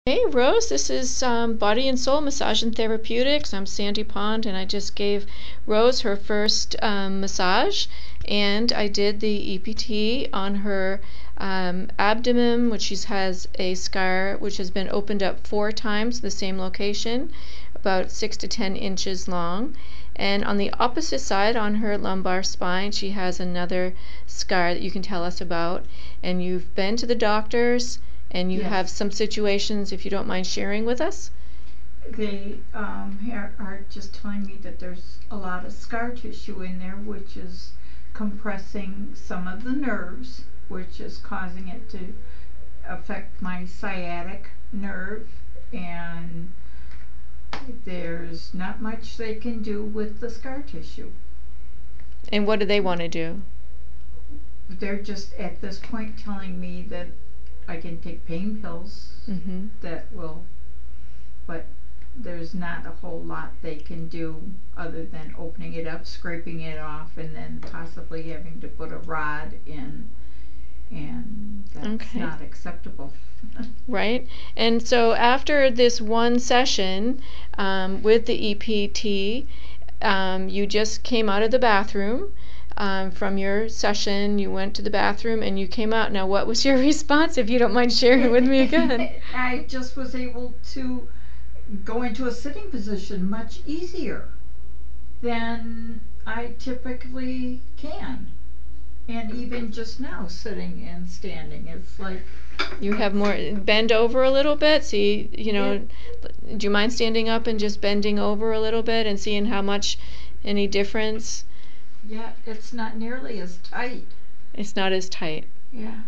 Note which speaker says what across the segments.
Speaker 1: Hey Rose, this is Body and Soul Massage and Therapeutics. I'm Sandy Pond, and I just gave Rose her first massage, and I did the EPT on her abdomen, which she has a scar which has been opened up 4 times, the same location, about 6 to 10 inches long. And on the opposite side, on her lumbar spine, she has another scar that you can tell us about. And you've been to the doctors, and you have some situations, if you don't mind sharing with us.
Speaker 2: They are just telling me that there's a lot of scar tissue in there, which is compressing some of the nerves, which is causing it to affect my sciatic nerve, and there's not much they can do with the scar tissue.
Speaker 1: And what do they want to do?
Speaker 2: They're just at this point telling me that I can take pain pills that will, but there's not a whole lot they can do other than opening it up, scraping it off, and then possibly having to put a rod in, and that's not acceptable.
Speaker 1: Right. And so after this one session with the EPT, you just came out of the bathroom. From your session, you went to the bathroom and you came out. Now, what was your response, if you don't mind sharing with me again?
Speaker 2: I just was able to go into a sitting position much easier than I typically can. And even just now, sitting and standing, it's like...
Speaker 1: You have more... Bend over a little bit. See, you know, do you mind standing up and just bending over a little bit and seeing how much, any difference?
Speaker 2: Yeah, it's not nearly as tight.
Speaker 1: It's not as tight.
Speaker 2: Yeah.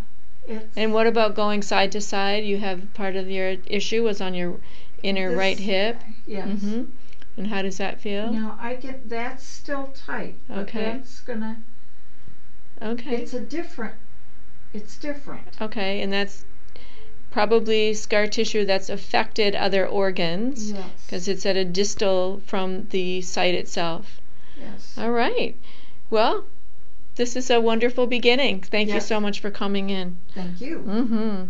Speaker 1: And what about going side to side? You have part of your issue was on your inner right hip.
Speaker 2: Yes.
Speaker 1: And how does that feel?
Speaker 2: No, that's still tight.
Speaker 1: Okay.
Speaker 2: That's gonna...
Speaker 1: Okay.
Speaker 2: It's different.
Speaker 1: Okay, and that's probably scar tissue that's affected other organs.
Speaker 2: Yes.
Speaker 1: Because it's at a distal from the site itself.
Speaker 2: Yes.
Speaker 1: All right. Well, this is a wonderful beginning. Thank you so much for coming in.
Speaker 2: Thank you.